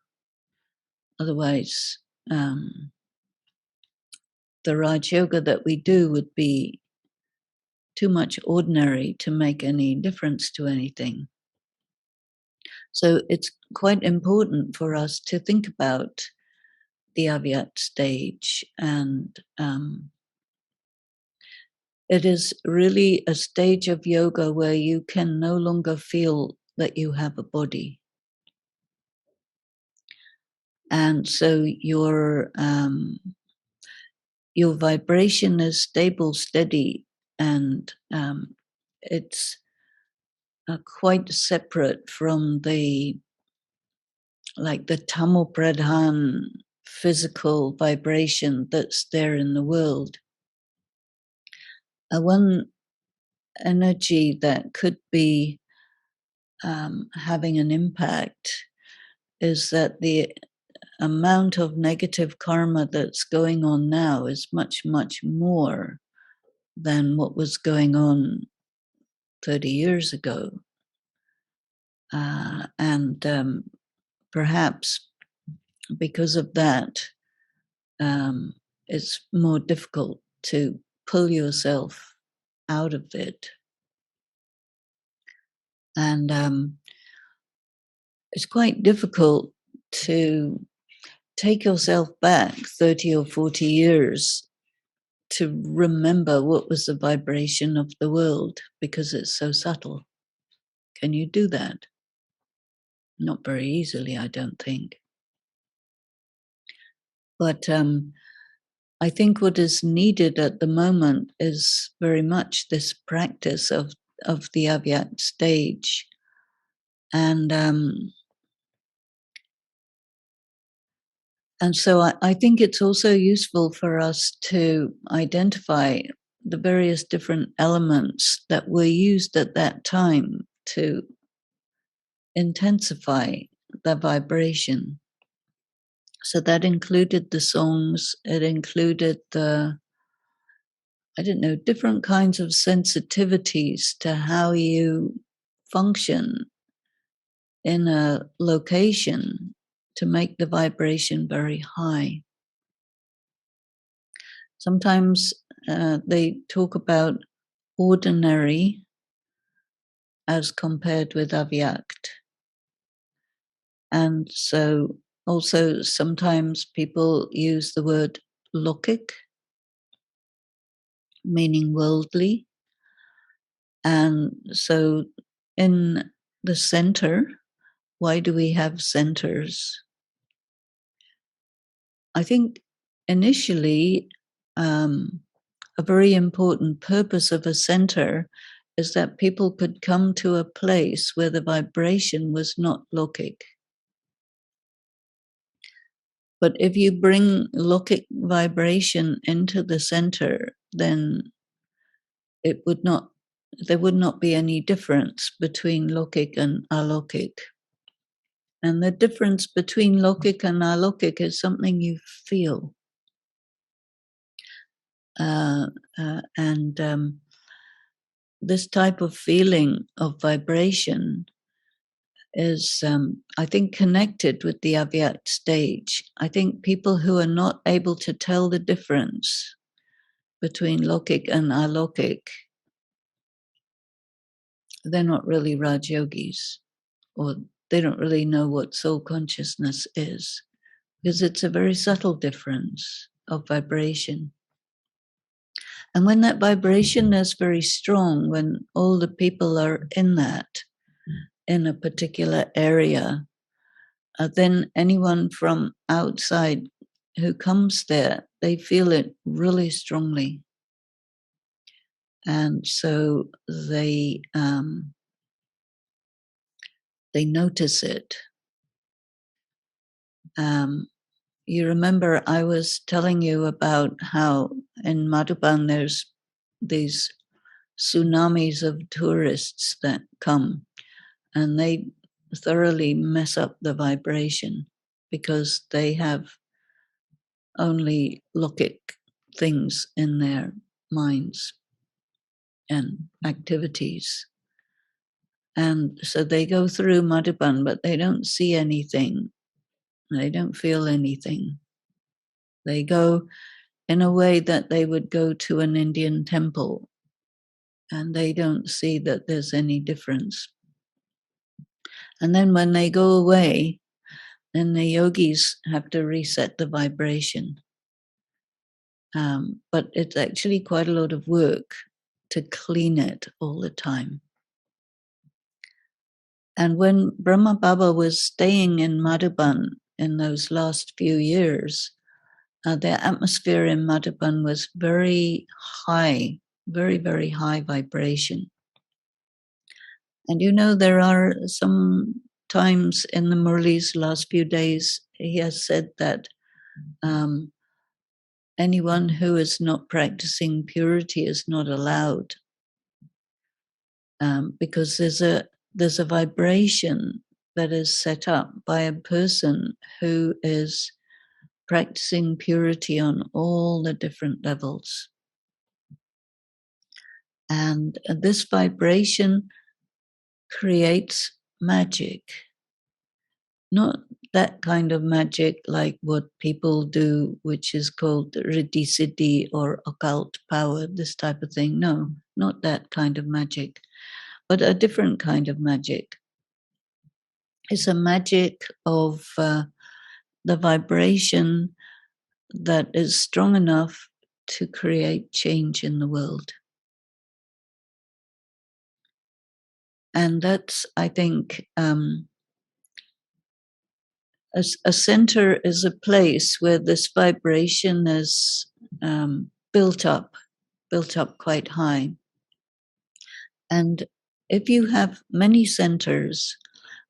Otherwise, the Raj Yoga that we do would be too much ordinary to make any difference to anything. So it's quite important for us to think about the Avyakt stage, and it is really a stage of yoga where you can no longer feel that you have a body. And so your vibration is stable, steady, and it's quite separate from the Tamil Pradhan physical vibration that's there in the world. One energy that could be having an impact is that the amount of negative karma that's going on now is much, much more than what was going on 30 years ago. And perhaps because of that, it's more difficult to pull yourself out of it. And it's quite difficult to take yourself back 30 or 40 years to remember what was the vibration of the world, because it's so subtle. Can you do that? Not very easily, I don't think. But I think what is needed at the moment is very much this practice of the Avyakt stage. And so I think it's also useful for us to identify the various different elements that were used at that time to intensify the vibration. So that included the songs, it included different kinds of sensitivities to how you function in a location to make the vibration very high. Sometimes they talk about ordinary as compared with Avyakt. And so also sometimes people use the word lokik, meaning worldly. And so in the center, why do we have centers? I think initially a very important purpose of a center is that people could come to a place where the vibration was not lokik. But if you bring lokik vibration into the center, then there would not be any difference between lokik and alokik. And the difference between lokik and alokik is something you feel. This type of feeling of vibration is, I think, connected with the Avyakt stage. I think people who are not able to tell the difference between lokik and alokik, they're not really Raj Yogis, or they don't really know what soul consciousness is, because it's a very subtle difference of vibration. And when that vibration is very strong, when all the people are in that, in a particular area, then anyone from outside who comes there, they feel it really strongly. And so they notice it. You remember I was telling you about how in Madhuban there's these tsunamis of tourists that come, and they thoroughly mess up the vibration because they have only logic things in their minds and activities. And so they go through Madhuban, but they don't see anything. They don't feel anything. They go in a way that they would go to an Indian temple, and they don't see that there's any difference. And then when they go away, then the yogis have to reset the vibration. But it's actually quite a lot of work to clean it all the time. And when Brahma Baba was staying in Madhuban in those last few years, the atmosphere in Madhuban was very high, very, very high vibration. And you know, there are some times in the Murli's last few days, he has said that anyone who is not practicing purity is not allowed, because there's a vibration that is set up by a person who is practicing purity on all the different levels. And this vibration creates magic. Not that kind of magic like what people do, which is called Riddhi Siddhi or occult power, this type of thing. No, not that kind of magic, but a different kind of magic. It's a magic of the vibration that is strong enough to create change in the world. And that's, I think, a center is a place where this vibration is built up quite high. And if you have many centers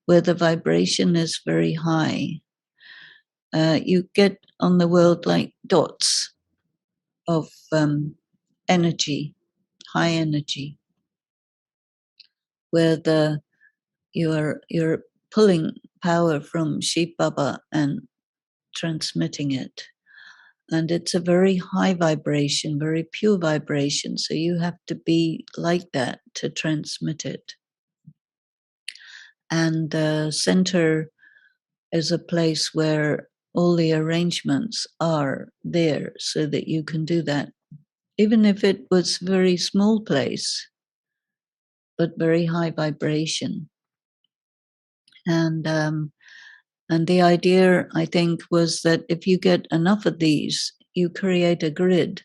where the vibration is very high, you get on the world like dots of energy, high energy, where you're pulling power from Shiv Baba and transmitting it. And it's a very high vibration, very pure vibration. So you have to be like that to transmit it. And the center is a place where all the arrangements are there so that you can do that. Even if it was a very small place, but very high vibration. And the idea, I think, was that if you get enough of these, you create a grid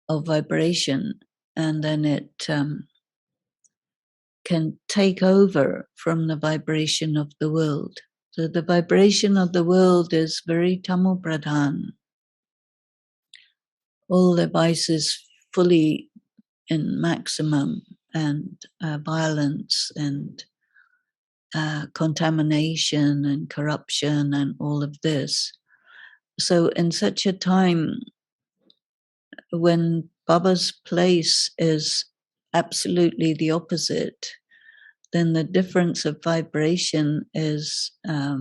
of vibration, and then it can take over from the vibration of the world. So the vibration of the world is very Tamil Pradhan. All the vices fully in maximum, and violence and contamination and corruption and all of this. So in such a time when Baba's place is absolutely the opposite, then the difference of vibration is, I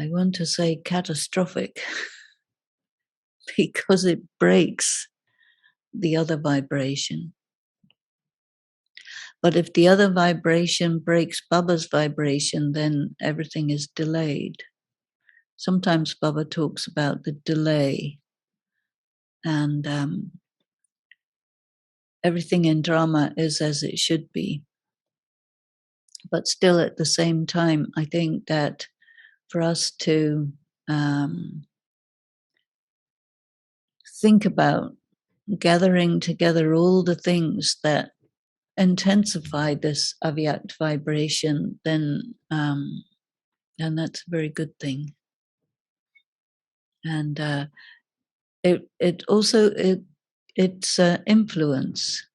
want to say, catastrophic, because it breaks the other vibration. But if the other vibration breaks Baba's vibration, then everything is delayed. Sometimes Baba talks about the delay, and everything in drama is as it should be. But still, at the same time, I think that for us to think about gathering together all the things that intensify this Avyakt vibration, then that's a very good thing. And it also it's influence.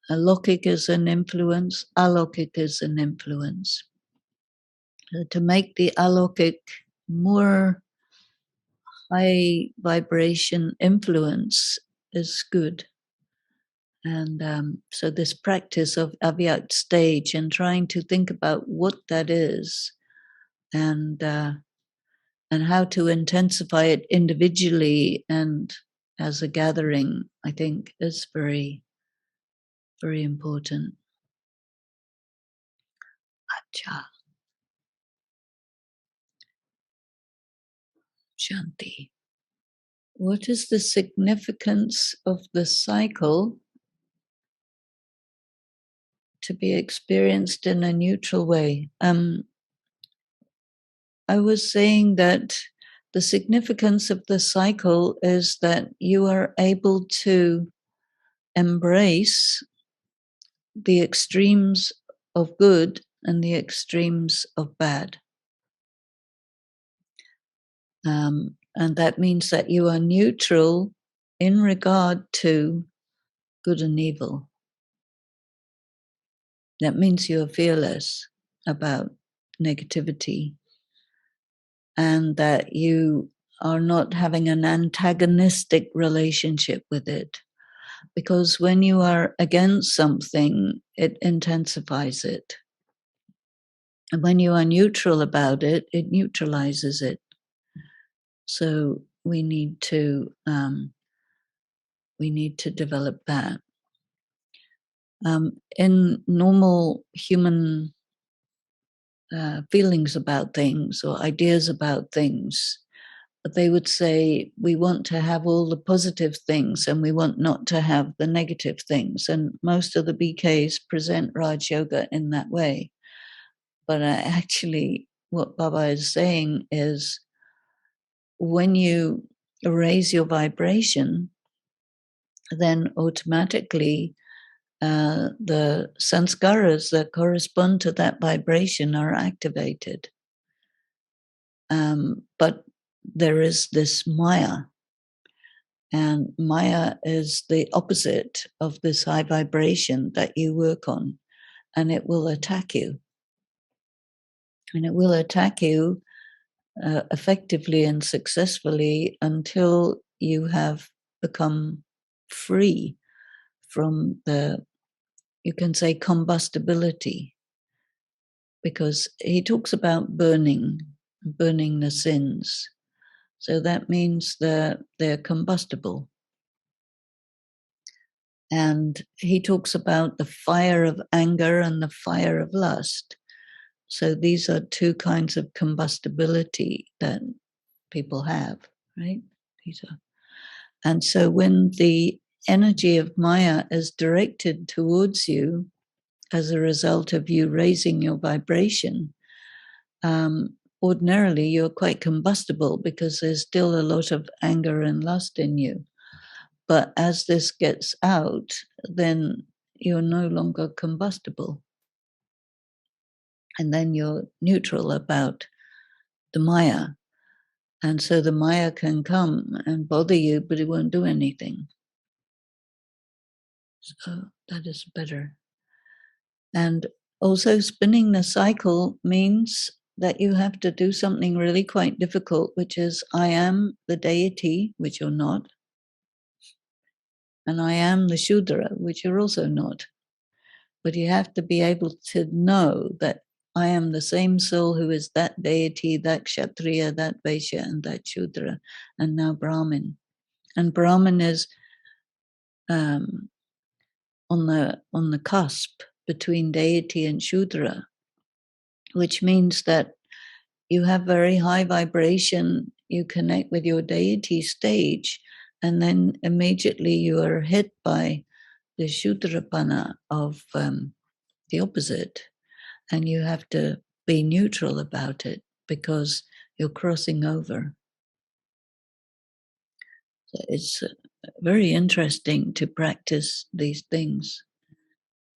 Alokik is an influence. Alokik is an influence. To make the alokik more high vibration influence is good. And so this practice of Avyakt stage and trying to think about what that is and how to intensify it individually and as a gathering, I think is very, very important. Acha. Shanti. What is the significance of the cycle to be experienced in a neutral way? I was saying that the significance of the cycle is that you are able to embrace the extremes of good and the extremes of bad. And that means that you are neutral in regard to good and evil. That means you are fearless about negativity and that you are not having an antagonistic relationship with it. Because when you are against something, it intensifies it. And when you are neutral about it, it neutralizes it. So we need to develop that. In normal human feelings about things or ideas about things, they would say we want to have all the positive things and we want not to have the negative things. And most of the BKs present Raj Yoga in that way. But actually, what Baba is saying is when you raise your vibration, then automatically the sanskaras that correspond to that vibration are activated. But there is this Maya, and Maya is the opposite of this high vibration that you work on, and it will attack you. And it will attack you effectively and successfully until you have become free from the, you can say, combustibility. Because he talks about burning the sins. So that means that they're combustible. And he talks about the fire of anger and the fire of lust. So these are two kinds of combustibility that people have, right? These are. And so when the energy of Maya is directed towards you as a result of you raising your vibration, ordinarily you're quite combustible because there's still a lot of anger and lust in you. But as this gets out, then you're no longer combustible. And then you're neutral about the Maya. And so the Maya can come and bother you, but it won't do anything. So that is better. And also spinning the cycle means that you have to do something really quite difficult, which is I am the deity, which you're not. And I am the Shudra, which you're also not. But you have to be able to know that I am the same soul who is that deity, that Kshatriya, that Vaishya, and that Shudra, and now Brahmin. And Brahmin is on the cusp between deity and Shudra, which means that you have very high vibration, you connect with your deity stage, and then immediately you are hit by the Shudrapana of the opposite, and you have to be neutral about it because you're crossing over. So it's very interesting to practice these things.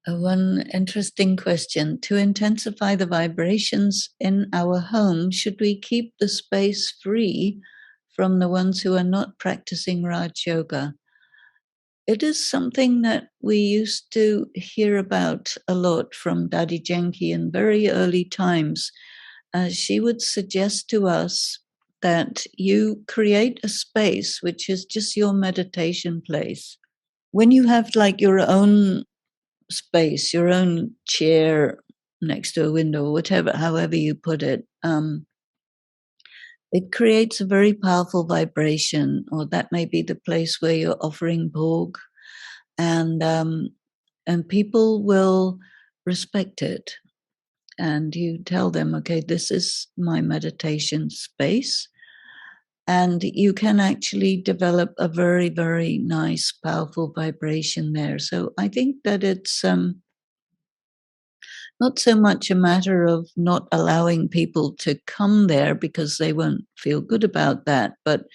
One interesting question. To intensify the vibrations in our home, should we keep the space free from the ones who are not practicing Raj Yoga? It is something that we used to hear about a lot from Dadi Jenki in very early times. She would suggest to us that you create a space which is just your meditation place. When you have like your own space, your own chair next to a window, or whatever, however you put it, it creates a very powerful vibration. Or that may be the place where you're offering bhog, and people will respect it. And you tell them, okay, this is my meditation space. And you can actually develop a very, very nice, powerful vibration there. So I think that it's not so much a matter of not allowing people to come there because they won't feel good about that. But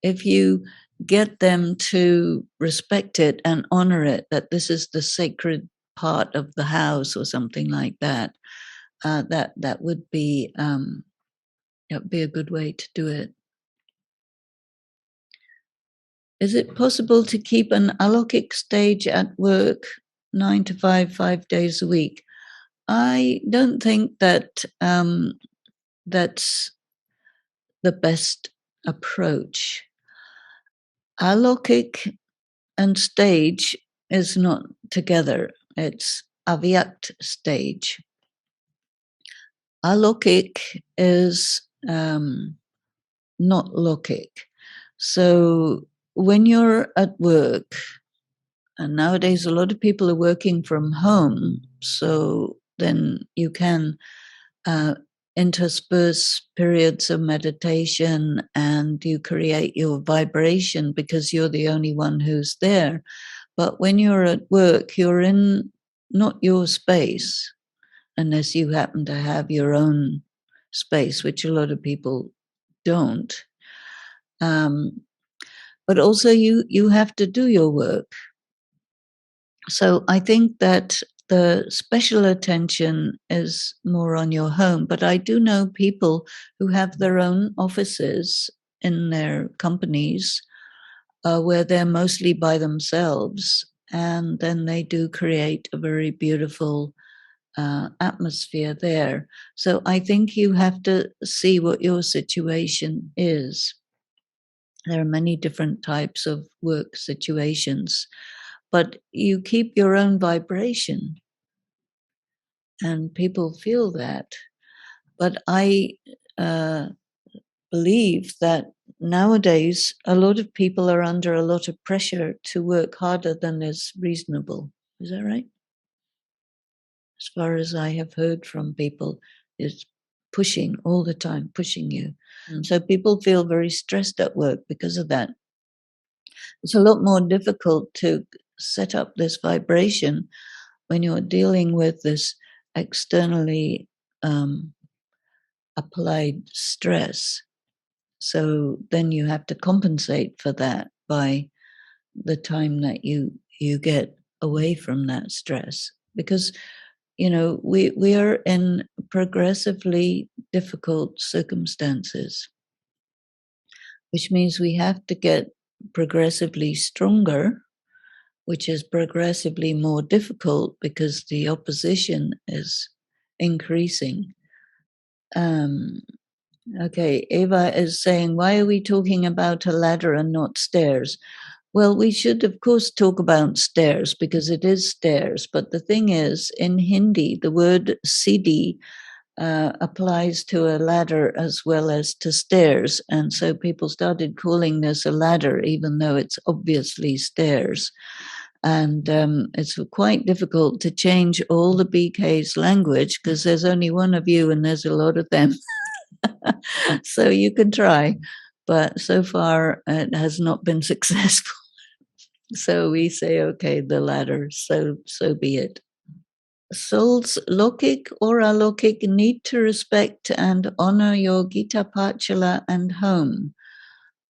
if you get them to respect it and honor it, that this is the sacred part of the house or something like that, that would be a good way to do it. Is it possible to keep an alokik stage at work 9 to 5, 5 days a week? I don't think that that's the best approach. Alokik and stage is not together. It's Avyakt stage. Alokik is not lokik. So when you're at work, and nowadays a lot of people are working from home, so then you can intersperse periods of meditation and you create your vibration because you're the only one who's there. But when you're at work, you're in not your space unless you happen to have your own space, which a lot of people don't. But also you have to do your work. So I think that the special attention is more on your home. But I do know people who have their own offices in their companies where they're mostly by themselves. And then they do create a very beautiful atmosphere there. So I think you have to see what your situation is. There are many different types of work situations, but you keep your own vibration and people feel that. But I believe that nowadays a lot of people are under a lot of pressure to work harder than is reasonable. Is that right? As far as I have heard from people, it's pushing all the time, pushing you. And so people feel very stressed at work because of that. It's a lot more difficult to set up this vibration when you're dealing with this externally applied stress. So then you have to compensate for that by the time that you get away from that stress, because we are in progressively difficult circumstances, which means we have to get progressively stronger, which is progressively more difficult because the opposition is increasing. Okay, Eva is saying, why are we talking about a ladder and not stairs? Well, we should, of course, talk about stairs because it is stairs. But the thing is, in Hindi, the word Siddhi applies to a ladder as well as to stairs. And so people started calling this a ladder, even though it's obviously stairs. And it's quite difficult to change all the BK's language because there's only one of you and there's a lot of them. So you can try, but so far it has not been successful. So we say, okay, the latter, so be it. Souls lokik or alokik need to respect and honor your Gita Pachala and home.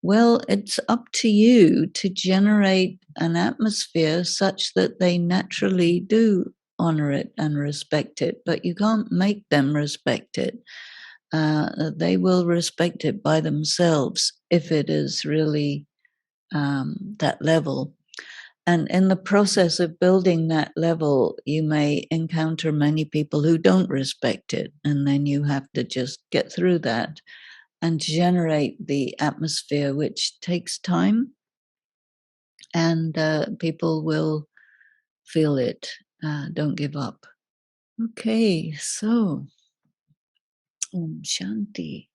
Well, it's up to you to generate an atmosphere such that they naturally do honor it and respect it, but you can't make them respect it. They will respect it by themselves if it is really that level. And in the process of building that level, you may encounter many people who don't respect it. And then you have to just get through that and generate the atmosphere, which takes time. And people will feel it. Don't give up. Okay, so Om Shanti.